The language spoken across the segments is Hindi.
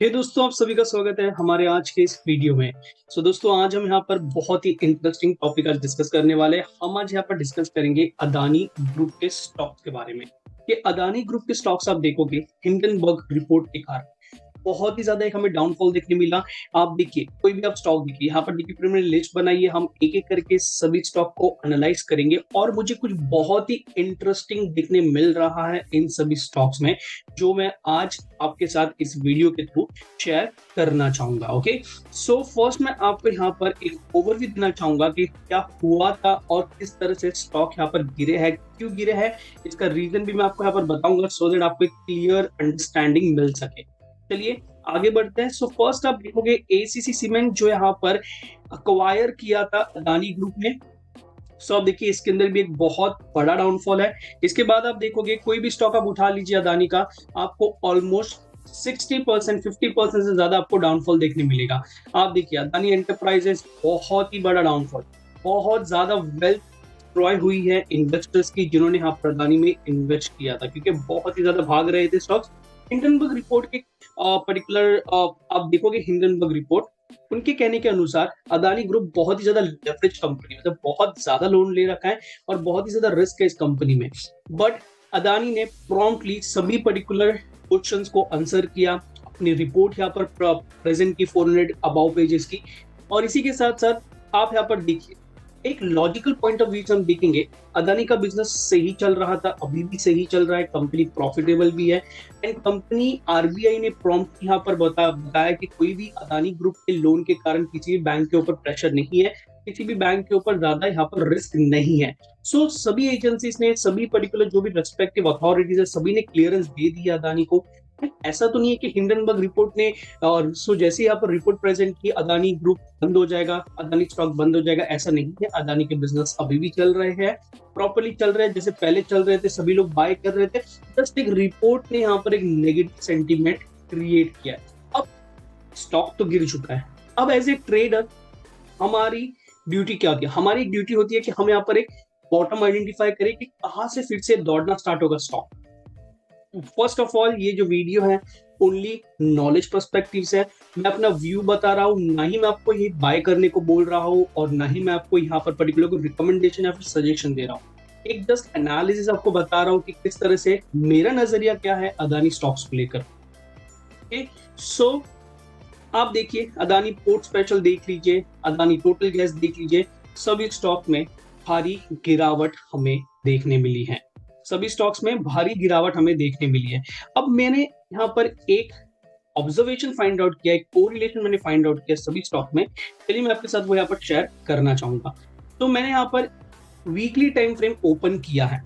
दोस्तों, आप सभी का स्वागत है हमारे आज के इस वीडियो में। दोस्तों, आज हम यहाँ पर बहुत ही इंटरेस्टिंग टॉपिक आज डिस्कस करने वाले हैं। हम आज यहाँ पर डिस्कस करेंगे अदानी ग्रुप के स्टॉक्स के बारे में। ये अदानी ग्रुप के स्टॉक्स आप देखोगे हिंडनबर्ग रिपोर्ट के कारण बहुत ही ज्यादा एक हमें डाउनफॉल देखने मिला। आप देखिए, कोई भी आप स्टॉक देखिए, यहाँ पर देखिए पूरी मैंने लिस्ट बनाई है। हम एक एक करके सभी स्टॉक को एनालाइज करेंगे और मुझे कुछ बहुत ही इंटरेस्टिंग देखने मिल रहा है इन सभी स्टॉक्स में, जो मैं आज आपके साथ इस वीडियो के थ्रू शेयर करना चाहूंगा। ओके, सो फर्स्ट मैं आपको यहाँ पर एक ओवरव्यू देना चाहूंगा कि क्या हुआ था और किस तरह से स्टॉक यहाँ पर गिरे हैं, क्यों गिरे हैं। इसका रीजन भी मैं आपको यहाँ पर बताऊंगा सो दैट आपको एक क्लियर अंडरस्टैंडिंग मिल सके। चलिए आगे बढ़ते हैं। सो फर्स्ट आप देखोगे एसीसी सीमेंट जो यहाँ पर अक्वायर किया था अदानी ग्रुप ने। आप देखिए इसके अंदर भी एक बहुत बड़ा डाउनफॉल है। इसके बाद आप देखोगे कोई भी स्टॉक आप उठा लीजिए अदानी का, आपको ऑलमोस्ट 60% 50% से ज्यादा आपको डाउनफॉल देखने मिलेगा। आप देखिए अदानी एंटरप्राइजेस, बहुत ही बड़ा डाउनफॉल, बहुत ज्यादा वेल्थ डिस्ट्रॉय हुई है इन्वेस्टर्स की जिन्होंने यहाँ पर अदानी में इन्वेस्ट किया था, क्योंकि बहुत ही ज्यादा भाग रहे थे स्टॉक्स। हिंडनबर्ग रिपोर्ट के पर्टिकुलर आप देखोगे हिंडनबर्ग रिपोर्ट, उनके कहने के अनुसार अदानी ग्रुप बहुत ही ज्यादा लेवरेज कंपनी, मतलब बहुत ज्यादा लोन ले रखा है और बहुत ही ज्यादा रिस्क है इस कंपनी में। बट अदानी ने प्रॉम्प्टली सभी पर्टिकुलर क्वेश्चंस को आंसर किया, अपनी रिपोर्ट यहाँ पर प्रेजेंट की 400 अबाउ पेजेस की। और इसी के साथ साथ आप यहाँ पर देखिए एक लॉजिकल पॉइंट ऑफ व्यू से हम देखेंगे, अदानी का बिजनेस सही चल रहा था, अभी भी सही चल रहा है, कंपनी प्रॉफिटेबल भी है। एंड कंपनी आरबीआई ने प्रॉम्प्ट यहाँ पर बताया कि कोई भी अदानी ग्रुप के लोन के कारण किसी भी बैंक के ऊपर प्रेशर नहीं है, किसी भी बैंक के ऊपर ज्यादा यहाँ पर रिस्क नहीं है। सभी एजेंसीज ने, सभी पर्टिकुलर जो भी रेस्पेक्टिव अथॉरिटीज है, सभी ने क्लियरेंस दे दी अदानी को। ऐसा तो नहीं है कि हिंडनबर्ग रिपोर्ट ने और जैसे यहाँ पर रिपोर्ट प्रेजेंट की अदानी ग्रुप बंद हो जाएगा, अदानी स्टॉक बंद हो जाएगा, ऐसा नहीं है। अदानी के बिजनेस अभी भी चल रहे हैं, प्रॉपर्ली चल रहे हैं, जैसे पहले चल रहे थे, सभी लोग बाय कर रहे थे। जस्ट एक रिपोर्ट ने यहाँ पर एक नेगेटिव सेंटीमेंट क्रिएट किया है। अब स्टॉक तो गिर चुका है। अब एज ए ट्रेडर हमारी ड्यूटी क्या होती है? हमारी ड्यूटी होती है कि हम यहाँ पर एक बॉटम आइडेंटिफाई करें कि कहाँ से फिर से दौड़ना स्टार्ट होगा स्टॉक। फर्स्ट ऑफ ऑल ये जो वीडियो है ओनली नॉलेज पर्सपेक्टिव से है, मैं अपना व्यू बता रहा हूँ, ना ही मैं आपको ये बाय करने को बोल रहा हूँ और ना ही मैं आपको यहाँ पर पर्टिकुलर को रिकमेंडेशन या फिर सजेशन दे रहा हूँ। एक जस्ट एनालिसिस आपको बता रहा हूँ कि किस तरह से मेरा नजरिया क्या है अदानी स्टॉक्स को लेकर। सो आप देखिए अदानी पोर्ट स्पेशल देख लीजिए, अदानी टोटल गैस देख लीजिए, सभी स्टॉक में भारी गिरावट हमें देखने मिली है। सभी स्टॉक्स में भारी गिरावट हमें देखने मिली है। अब मैंने यहाँ पर एक ऑब्जर्वेशन फाइंड आउट किया, एक कोरिलेशन मैंने फाइंड आउट किया सभी स्टॉक में। चलिए मैं आपके साथ वो यहाँ पर शेयर करना चाहूंगा। तो मैंने यहाँ पर वीकली टाइम फ्रेम ओपन किया है।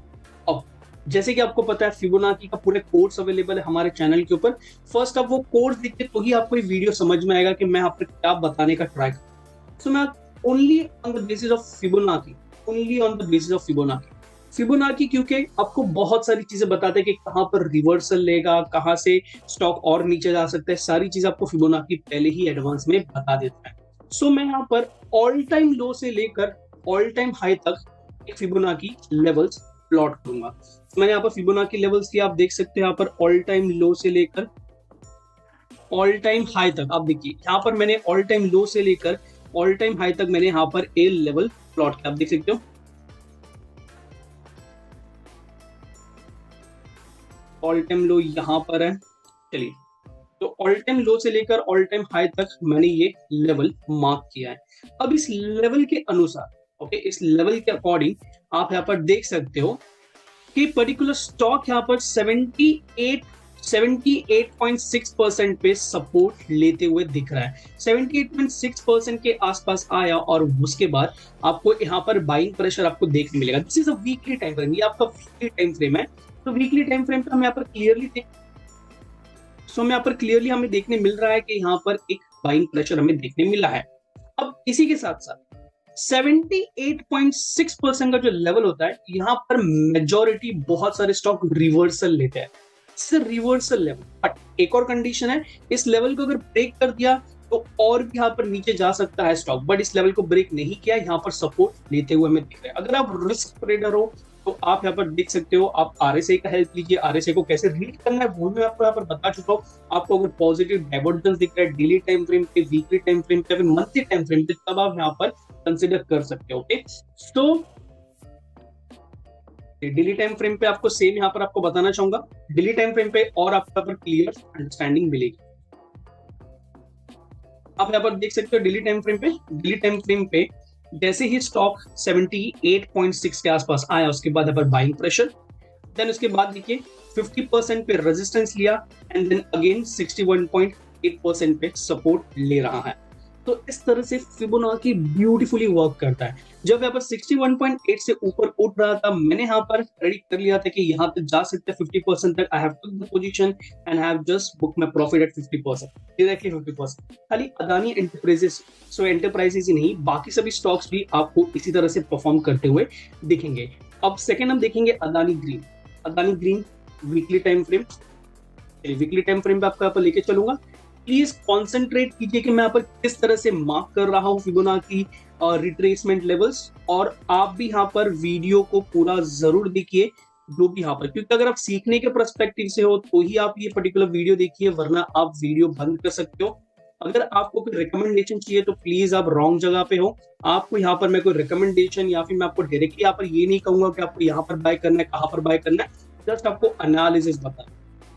अब जैसे कि आपको पता है फिबोनाची का पूरे कोर्स अवेलेबल है हमारे चैनल के ऊपर। फर्स्ट आप वो कोर्स देखते तो ही आपको ये वीडियो समझ में आएगा कि मैं यहाँ पर क्या बताने का ट्राई करूँ। सो मैं only on the basis of Fibonacci, only on the basis of Fibonacci. Fibonacci क्योंकि आपको बहुत सारी चीजें बताते हैं कि कहां पर रिवर्सल लेगा, कहां से स्टॉक और नीचे जा सकता है, सारी चीज आपको फिबोनाची पहले ही एडवांस में बता देता है। मैं यहाँ पर ऑल टाइम लो से लेकर ऑल टाइम हाई तक एक फिबोनाची लेवल्स प्लॉट करूंगा। मैंने यहाँ पर फिबोनाची लेवल्स की आप देख सकते हैं, यहाँ पर ऑल टाइम लो से लेकर ऑल टाइम हाई तक। आप देखिए यहाँ पर मैंने ऑल टाइम लो से लेकर ऑल टाइम हाई तक मैंने यहाँ पर ए लेवल प्लॉट किया, आप देख सकते हो। ऑल टाइम लो यहाँ पर है। चलिए, तो ऑल टाइम लो से लेकर ऑल टाइम हाई तक मैंने ये लेवल मार्क किया है। अब इस लेवल के अनुसार, ओके, इस लेवल के अकॉर्डिंग आप यहाँ पर देख सकते हो कि पर्टिकुलर स्टॉक यहाँ पर 78.6% पे सपोर्ट लेते हुए दिख रहा है। 78.6% के आसपास आया और उसके बाद आपको यहाँ पर बाइंग प्रेशर आपको देखने मिलेगा। This is a weekly time frame, ये आपका वीकली टाइम फ्रेम है। तो वीकली टाइम फ्रेम पे हम यहाँ पर क्लियरली हमें देखने मिल रहा है कि यहाँ पर एक बाइंग प्रेशर हमें देखने मिला है। अब इसी के साथ साथ 78.6% का जो लेवल होता है, यहाँ पर मेजॉरिटी बहुत सारे स्टॉक रिवर्सल लेते हैं। रिवर्सल लेवल, बट एक और कंडीशन है, इस लेवल को अगर ब्रेक कर दिया तो और भी यहाँ पर नीचे जा सकता है स्टॉक, बट इस लेवल को ब्रेक नहीं किया, यहाँ पर सपोर्ट लेते हुए हमें दिख रहा है। अगर आप रिस्क ट्रेडर हो, तो आप यहाँ पर देख सकते हो, आप आरएसआई का हेल्प लीजिए। आरएसआई को कैसे रीड करना है वो मैं आपको यहाँ पर बता चुका हूँ। आपको अगर पॉजिटिव डाइवर्जेंस दिख रहा है डेली टाइम फ्रेम पे, वीकली टाइम फ्रेम पे, मंथली टाइम फ्रेम पे, तब आप यहाँ पर कंसिडर कर सकते हो। Okay, so daily time frame पे आपको सेम यहाँ पर आपको बताना चाहूंगा, डेली टाइम फ्रेम पे और आपको यहाँ पर क्लियर अंडरस्टैंडिंग मिलेगी। आप यहाँ पर देख सकते हो डेली टाइम फ्रेम पे जैसे ही स्टॉक 78.6 के आसपास आया, उसके बाद यहाँ पर बाइंग प्रेशर, देन उसके बाद देखिए 50% पे रेजिस्टेंस लिया, एंड देन अगेन 61.8% पे सपोर्ट ले रहा है। तो इस तरह से फिबोनाची ब्यूटीफुली वर्क करता है। जब यहाँ पर 61.8 से ऊपर उठ रहा था, मैंने यहाँ पर प्रेडिक्ट कर लिया था कि यहाँ तक जा सकते हैं 50% तक। I have took the position and have just book my profit at 50%, directly 50%। खाली अदानी एंटरप्राइजेस, सो एंटरप्राइजेस ही नहीं, बाकी सभी स्टॉक्स भी आपको इसी तरह से परफॉर्म करते हुए दिखेंगे। अब सेकेंड हम देखेंगे Adani green. Adani green weekly time frame, weekly time frame पे आपको यहाँ पर लेके चलूंगा। प्लीज कॉन्सेंट्रेट कीजिए कि मैं यहाँ पर किस तरह से मार्क कर रहा हूँ फिबोनाची रिट्रेसमेंट लेवल्स, और आप भी यहाँ पर वीडियो को पूरा जरूर देखिए जो भी यहाँ पर, क्योंकि अगर आप सीखने के पर्सपेक्टिव से हो तो ही आप ये पर्टिकुलर वीडियो देखिए, वरना आप वीडियो बंद कर सकते हो। अगर आपको कोई रिकमेंडेशन चाहिए तो प्लीज आप रॉन्ग जगह पे हो। आपको यहाँ पर मैं कोई रिकमेंडेशन या फिर मैं आपको डायरेक्टली यहाँ पर ये नहीं कहूंगा कि आपको यहाँ पर बाय करना है, कहाँ पर बाय करना है, जस्ट आपको एनालिसिस बता।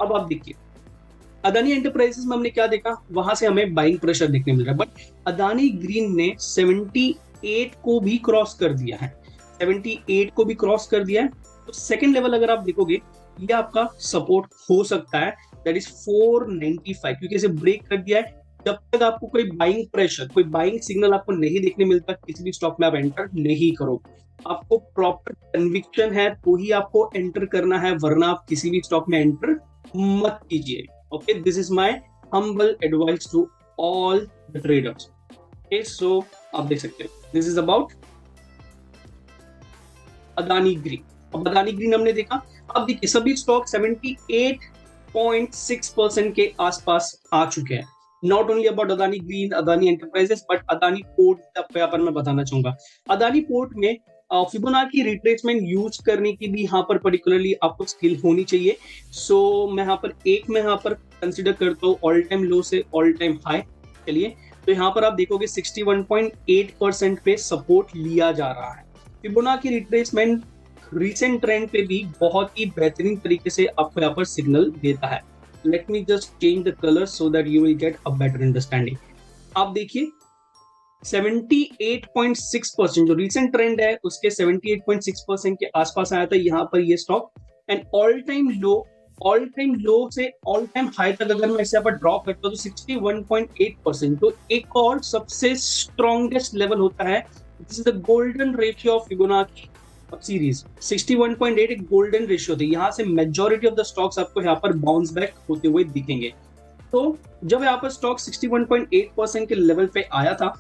अब आप देखिए अदानी एंटरप्राइजेस में हमने क्या देखा, वहां से हमें बाइंग प्रेशर देखने मिल रहा है, बट अदानी ग्रीन ने 78 को भी क्रॉस कर दिया है, 78 को भी क्रॉस कर दिया है। तो सेकंड लेवल अगर आप देखोगे, ये आपका सपोर्ट हो सकता है, दैट इज 495, क्योंकि इसे ब्रेक कर दिया है। जब तक आपको कोई बाइंग प्रेशर, कोई बाइंग सिग्नल आपको नहीं देखने मिलता, किसी भी स्टॉक में आप एंटर नहीं करोगे। आपको प्रॉपर कन्विक्शन है तो ही आपको एंटर करना है, वरना आप किसी भी स्टॉक में एंटर मत कीजिए। Okay, this is my humble advice to all the traders. Okay, so आप देख सकते हो, this is about Adani green. अब अदानी ग्रीन हमने देखा। अब देखिए सभी स्टॉक 78.6% के आसपास आ चुके हैं। Not only about Adani green, Adani enterprises, but Adani port यहाँ पर मैं बताना चाहूंगा। अदानी पोर्ट में फिबोनाची रिट्रेसमेंट यूज करने की भी यहाँ पर पर्टिकुलरली आपको स्किल होनी चाहिए। सो मैं यहाँ पर कंसिडर करता हूँ ऑल टाइम लो से ऑल टाइम हाई। चलिए, तो यहाँ पर आप देखोगे 61.8% पे सपोर्ट लिया जा रहा है। फिबोनाची रिट्रेसमेंट रिसेंट ट्रेंड पे भी बहुत ही बेहतरीन तरीके से आपको यहाँ पर सिग्नल देता है। Late me just change the colour so that you will get a better understanding. आप देखिए 78.6% जो रिसेंट ट्रेंड है उसके 78.6% के आसपास आया था यहाँ पर ये stock, and all time low से ऑल टाइम हाई तक अगर मैं इसे यहाँ पर ड्रॉ करता हूँ तो 61.8%। तो एक और सबसे स्ट्रॉन्गेस्ट लेवल होता है, this is the golden ratio of Fibonacci series. 61.8 एक गोल्डन रेशियो थी, यहाँ से मेजॉरिटी ऑफ द स्टॉक्स आपको यहाँ पर बाउंस बैक होते हुए दिखेंगे। तो जब यहाँ पर स्टॉक 61.8% के लेवल पे आया था,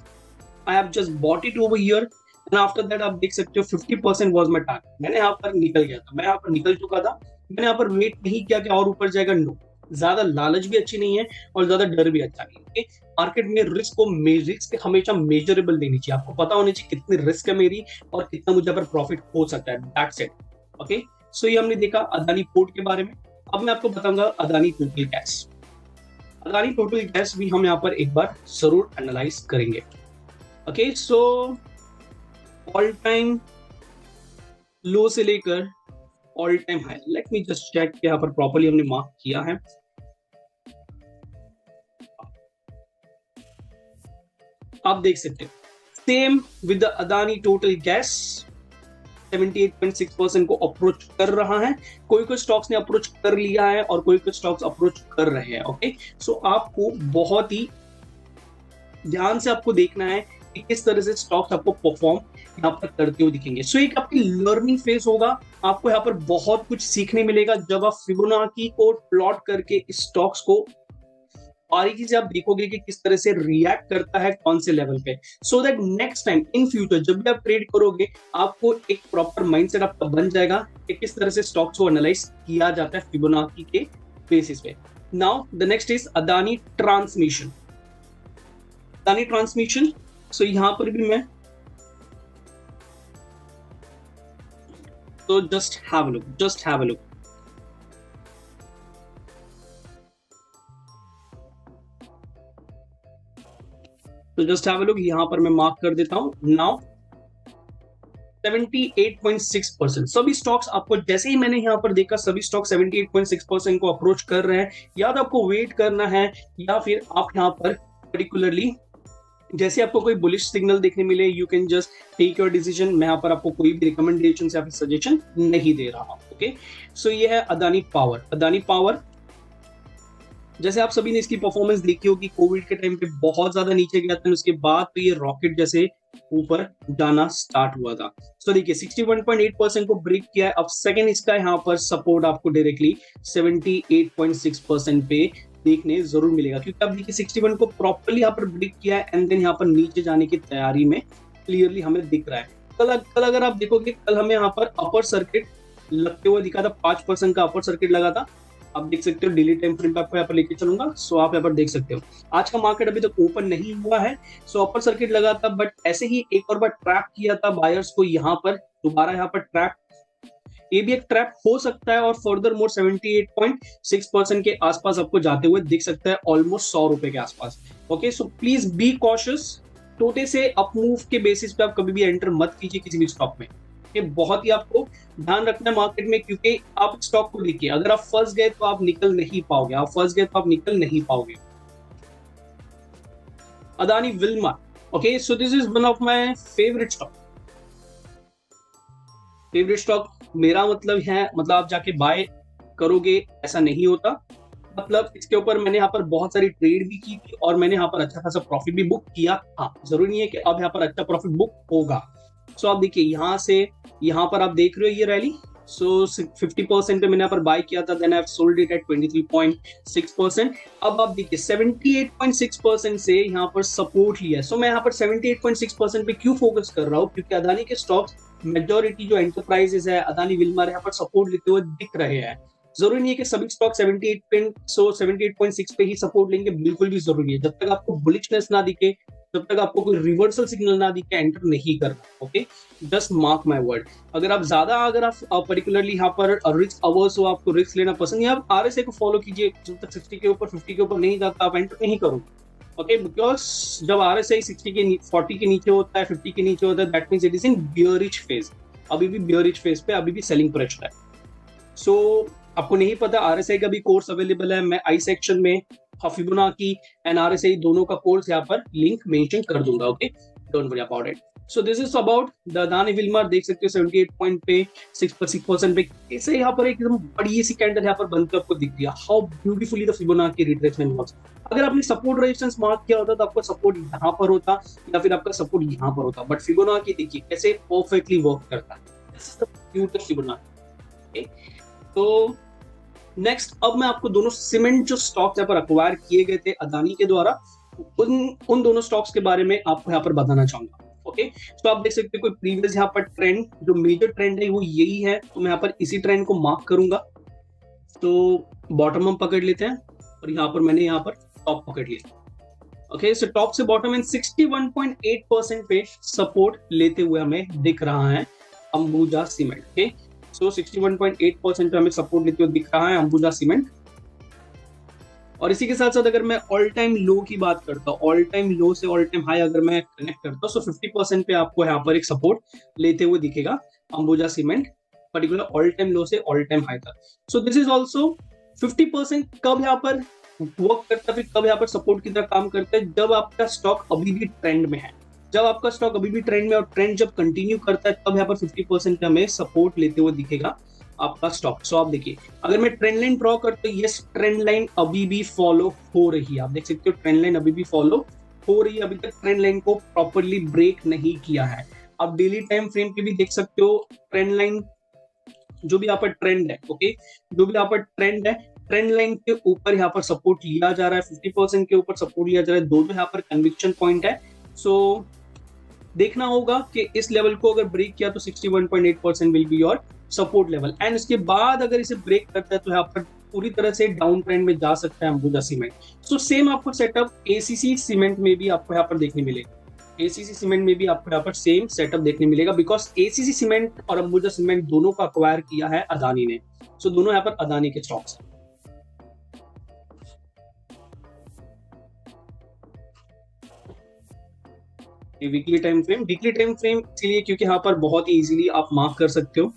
I have just bought it over here and after that आप देख सकते हो 50% was my target। मैंने यहाँ पर निकल गया था, मैं यहाँ पर निकल चुका था। मैंने यहाँ पर वेट नहीं किया कि और ऊपर जाएगा, नो। ज्यादा लालच भी अच्छी नहीं है और ज्यादा डर भी अच्छा नहीं है। मार्केट में रिस्क हमेशा मेजरेबल लेनी चाहिए। आपको पता होनी चाहिए कितनी रिस्क है मेरी और कितना मुझे पर प्रॉफिट हो सकता है, दैट्स इट। ओके, सो ये हमने देखा अदानी पोर्ट के बारे में। अब मैं आपको बताऊंगा Adani total gas. Adani total gas भी हम यहाँ पर एक बार जरूर एनालाइज करेंगे। Okay, so all time low से लेकर all time high, let me just check यहाँ पर प्रॉपर्ली हमने मार्क किया है। आप देख सकते हो same with the Adani total gas 78.6% को अप्रोच कर रहा है। कोई स्टॉक्स ने अप्रोच कर लिया है और कोई स्टॉक्स अप्रोच कर रहे हैं। ओके, सो आपको बहुत ही ध्यान से आपको देखना है कि किस तरह से स्टॉक्स आपको परफॉर्म यहाँ पर करते हुए दिखेंगे। सो एक आपकी लर्निंग फेज होगा, आपको यहाँ पर बहुत कुछ सीखने मिलेगा जब आप फिबोनाची को प्लॉट करके स्टॉक्स को बारीकी से आप देखोगे कि किस तरह से रिएक्ट करता है कौन से लेवल पे, so that next time in future जब भी आप ट्रेड करोगे आपको एक प्रॉपर माइंडसेट आपका बन जाएगा कि किस तरह से स्टॉक्स को एनालाइज किया जाता है फिबोनाची के बेसिस पे। Now the next is Adani transmission. Adani transmission, so यहां पर भी मैं So just have a look. Just have a look. तो जस्ट हैव अ लुक, यहाँ पर मैं मार्क कर देता हूँ नाउ 78.6%। सभी स्टॉक्स आपको, जैसे ही मैंने यहाँ पर देखा, सभी स्टॉक 78.6% को अप्रोच कर रहे हैं। या तो आपको वेट करना है, या फिर आप यहाँ पर पर्टिकुलरली जैसे आपको कोई बुलिश सिग्नल देखने मिले, you can just take your decision. मैं यहाँ पर आपको कोई भी रिकमेंडेशन या फिर सजेशन नहीं दे रहा हूँ। ओके, सो ये है अदानी पावर। अदानी पावर, जैसे आप सभी ने इसकी परफॉर्मेंस देखी होगी, कोविड के टाइम पे बहुत ज्यादा नीचे गया था, उसके बाद तो ये रॉकेट जैसे ऊपर जाना स्टार्ट हुआ था। तो देखिए 61.8% को ब्रेक किया है। अब सेकंड इसका यहाँ पर सपोर्ट आपको डायरेक्टली 78.6% पे देखने जरूर मिलेगा, क्योंकि अब देखिए 61 को प्रॉपर्ली यहाँ पर ब्रेक किया है एंड देन यहाँ पर नीचे जाने की तैयारी में क्लियरली हमें दिख रहा है। कल अगर आप देखोगे, कल हमें यहाँ पर अपर सर्किट लगते हुए दिखा था, 5% का अपर सर्किट लगा था। आप देख सकते हो डेली टाइम फ्रेम पे आपको यहाँ पर लेके चलूंगा, सो आप यहाँ पर देख सकते हो आज का मार्केट अभी तक ओपन नहीं हुआ है। सो अपर सर्किट लगा था, बट ऐसे ही एक और बार ट्रैप किया था बायर्स को, यहाँ पर दोबारा यहाँ पर ट्रैप, ये भी एक ट्रैप हो सकता है और फर्दर मोर 78.6% के आसपास आपको जाते हुए दिख सकता है, ऑलमोस्ट 100 रुपए के आसपास। Okay, so please be cautious. छोटे से अप मूव के बेसिस पे आप कभी भी एंटर मत कीजिए किसी भी स्टॉक में। ये बहुत ही आपको ध्यान रखना है मार्केट में, क्योंकि आप स्टॉक को देखिए, अगर आप फंस गए तो आप निकल नहीं पाओगे, आप फंस गए तो आप निकल नहीं पाओगे। Adani Wilmer, okay, so this is one of my favourite stock. Favourite stock मेरा मतलब है, मतलब आप जाके बाय करोगे ऐसा नहीं होता। मतलब इसके ऊपर मैंने यहाँ पर बहुत सारी ट्रेड भी की थी और मैंने यहाँ पर अच्छा खासा प्रॉफिट भी बुक किया। हाँ, जरूरी नहीं है कि अब यहाँ पर अच्छा प्रॉफिट बुक होगा। सो आप देखिए यहाँ से यहाँ पर आप देख रहे हो ये रैली, सो 50% पे मैंने यहाँ पर बाय किया था, then I have sold it at 23.6%। अब आप देखिए 78.6% से यहाँ पर सपोर्ट लिया है। सो मैं यहाँ पर 78.6% पे क्यों फोकस कर रहा हूँ, क्योंकि अदानी के स्टॉक्स मेजोरिटी जो एंटरप्राइजेस है, अदानी विल्मर, यहाँ पर सपोर्ट लेते हुए दिख रहे हैं। जरूरी नहीं है कि सभी स्टॉक 78.6 पे ही सपोर्ट लेंगे, बिल्कुल भी जरूरी है। जब तक आपको बुलिशनेस ना दिखे, जब तक आपको कोई रिवर्सल सिग्नल ना दिखे, एंटर नहीं करना। Okay, just mark my word. अगर आप पर्टिकुलरली यहाँ पर रिस्क अवर्स हो, आपको रिस्क लेना पसंद है, आप आरएसआई को फॉलो कीजिए। जब तक 60 के ऊपर 50 के ऊपर नहीं जाता, आप एंटर नहीं करोगे। ओके, बिकॉज जब आरएसआई 40 के नीचे होता है, 50 के नीचे होता है, that means it is in bearish phase. अभी भी बियरिश फेज पे, अभी भी सेलिंग प्रेशर है। सो आपको नहीं पता, आरएसआई का भी कोर्स अवेलेबल है, मैं आई सेक्शन में फिबोनाची एंड आरएसआई दोनों का कोर्स यहाँ पर लिंक मेंशन कर दूंगा। Okay, don't worry about it. So this is about the Adani Wilmer. देख सकते हो 78.6% पे कैसे यहाँ पर एकदम बड़ी सी कैंडल यहाँ पर बनकर आपको दिख दिया। How beautifully the Fibonacci retracement works. अगर आपने सपोर्ट रेजिस्टेंस मार्क किया होता तो आपका सपोर्ट यहाँ पर होता या फिर आपका सपोर्ट यहाँ पर होता, बट फिबोनाची देखिए कैसे परफेक्टली वर्क करता है। फिबोनाची। तो नेक्स्ट, अब मैं आपको दोनों सीमेंट जो स्टॉक्स यहाँ पर अक्वायर किए गए थे अदानी के द्वारा, उन दोनों स्टॉक्स के बारे में आपको यहाँ पर बताना चाहूंगा। ओके, तो आप देख सकते हो कोई प्रीवियस यहाँ पर ट्रेंड, जो मेजर ट्रेंड है वो यही है, तो मैं यहाँ पर इसी ट्रेंड को मार्क करूंगा। तो बॉटम हम पकड़ लेते हैं और यहाँ पर मैंने यहाँ पर टॉप पकड़ लिया। ओके, सो टॉप से बॉटम एंड 61.8% पे सपोर्ट लेते हुए हमें दिख रहा है अंबुजा सीमेंट। ओके, सो 61.8% पे हमें सपोर्ट लेते हुए दिख रहा है अंबुजा सीमेंट। और इसी के साथ साथ अगर मैं ऑल टाइम लो की बात करता हूँ, ऑल टाइम लो से ऑल टाइम हाई अगर मैं कनेक्ट करता हूँ, सो 50% पे आपको यहाँ पर एक सपोर्ट लेते हुए दिखेगा Ambuja cement, particular all time low से ऑल टाइम हाई तक। सो दिस इज ऑल्सो 50% कब यहाँ पर वर्क करता है, फिर कब यहाँ पर सपोर्ट की तरह काम करता है, जब आपका स्टॉक अभी भी ट्रेंड में है। जब आपका स्टॉक अभी भी ट्रेंड में और ट्रेंड जब कंटिन्यू करता है, तब यहाँ पर 50% पे हमें सपोर्ट लेते हुए दिखेगा आपका स्टॉक। सो आप देखिए, अगर मैं ट्रेंड लाइन ड्रॉ करता हूँ, यस ट्रेंड लाइन अभी भी फॉलो हो रही है। आप देख सकते हो ट्रेंड लाइन अभी भी फॉलो हो रही है, अभी तक ट्रेंड लाइन को प्रॉपरली ब्रेक नहीं किया है। आप डेली टाइम फ्रेम पे भी देख सकते हो ट्रेंड लाइन, जो भी यहाँ पर ट्रेंड है, ओके, जो भी यहाँ पर ट्रेंड है, ट्रेंड लाइन के ऊपर यहाँ पर सपोर्ट लिया जा रहा है, 50% के ऊपर सपोर्ट लिया जा रहा है। दोनों यहाँ पर कन्विक्शन पॉइंट है। सो देखना होगा कि इस लेवल को अगर ब्रेक किया तो 61.8% will be your support level, and इसके बाद अगर इसे ब्रेक करता है तो यहाँ पर पूरी तरह से डाउन ट्रेंड में जा सकता है अंबुजा सीमेंट। सो सेम आपको सेटअप एसीसी सीमेंट में भी आपको यहाँ पर देखने मिलेगा। एसीसी सीमेंट में भी आपको यहाँ पर सेम सेटअप देखने मिलेगा, बिकॉज एसीसी सीमेंट और अंबुजा सीमेंट दोनों का अक्वायर किया है अदानी ने। सो दोनों यहाँ पर अदानी के स्टॉक्स हैं। वीकली टाइम फ्रेम इसीलिए क्योंकि यहाँ पर बहुत ही इजीली आप मार्क कर सकते हो।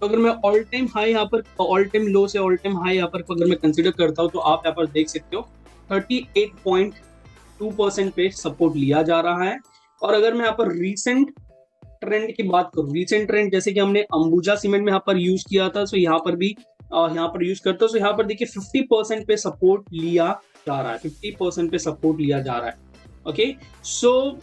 तो अगर मैं ऑल टाइम हाई यहाँ पर, ऑल टाइम लो से ऑल टाइम हाई यहाँ पर अगर मैं कंसीडर करता हूँ, तो आप यहाँ पर देख सकते हो 38.2% पे सपोर्ट लिया जा रहा है। और अगर मैं यहाँ पर रीसेंट ट्रेंड की बात करूं, रीसेंट ट्रेंड जैसे कि हमने अंबुजा सीमेंट में यहाँ पर यूज किया था, सो यहाँ पर भी यहाँ पर यूज करते हो। सो यहाँ पर देखिए 50% पे सपोर्ट लिया जा रहा है, 50% पे सपोर्ट लिया जा रहा है। ओके, सो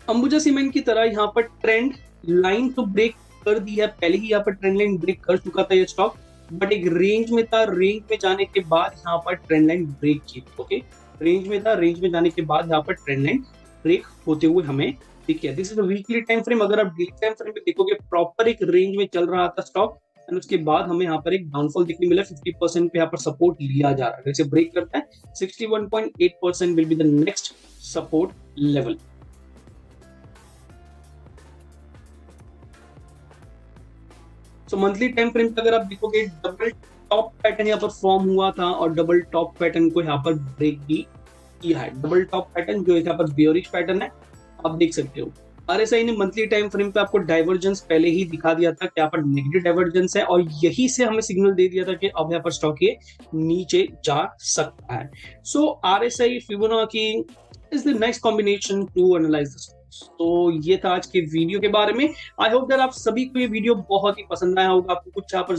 अंबुजा सीमेंट की तरह यहाँ पर ट्रेंड लाइन तो ब्रेक कर दी है, पहले ही यहाँ पर ट्रेंड लाइन ब्रेक कर चुका था ये स्टॉक, बट एक रेंज में था, रेंज में जाने के बाद यहाँ पर ट्रेंड लाइन ब्रेक की। ओके, रेंज में था, रेंज में जाने के बाद यहाँ पर ट्रेंड लाइन ब्रेक होते हुए हमें दिखे। This is weekly time frame. अगर आप डेली टाइम फ्रेम में देखोगे, प्रॉपर एक रेंज में चल रहा था स्टॉक, एंड उसके बाद हमें यहाँ पर एक डाउनफॉल देखने मिला। 50% पे यहाँ पर सपोर्ट लिया जा रहा है, जैसे ब्रेक करता है 61.8% will be the next support level. So monthly time frame पे अगर आप देखोगे, डबल टॉप पैटर्न यहाँ पर फॉर्म हुआ था और डबल टॉप पैटर्न को यहाँ पर ब्रेक भी किया है। डबल टॉप पैटर्न जो यहाँ पर बेयरिश पैटर्न है, आप देख सकते हो। आरएसआई ने मंथली टाइम फ्रेम पे आपको डाइवर्जेंस पहले ही दिखा दिया था कि यहाँ पर नेगेटिव डाइवर्जेंस है, और यही से हमें सिग्नल दे दिया था कि अब यहाँ पर स्टॉक ये नीचे जा सकता है। So RSI Fibonacci is the next combination to analyse this. तो ये था आज के वीडियो के बारे में। आई होप दैट आप सभी को ये वीडियो बहुत ही पसंद आया होगा, आपको कुछ यहाँ पर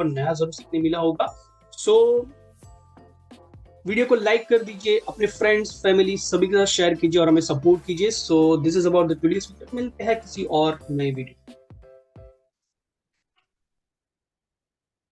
नया जरूर सीखने मिला होगा। सो वीडियो को लाइक कर दीजिए, अपने फ्रेंड्स, फैमिली सभी के साथ शेयर कीजिए और हमें सपोर्ट कीजिए। So this is about the today's video. मिलते हैं किसी और नए वीडियो।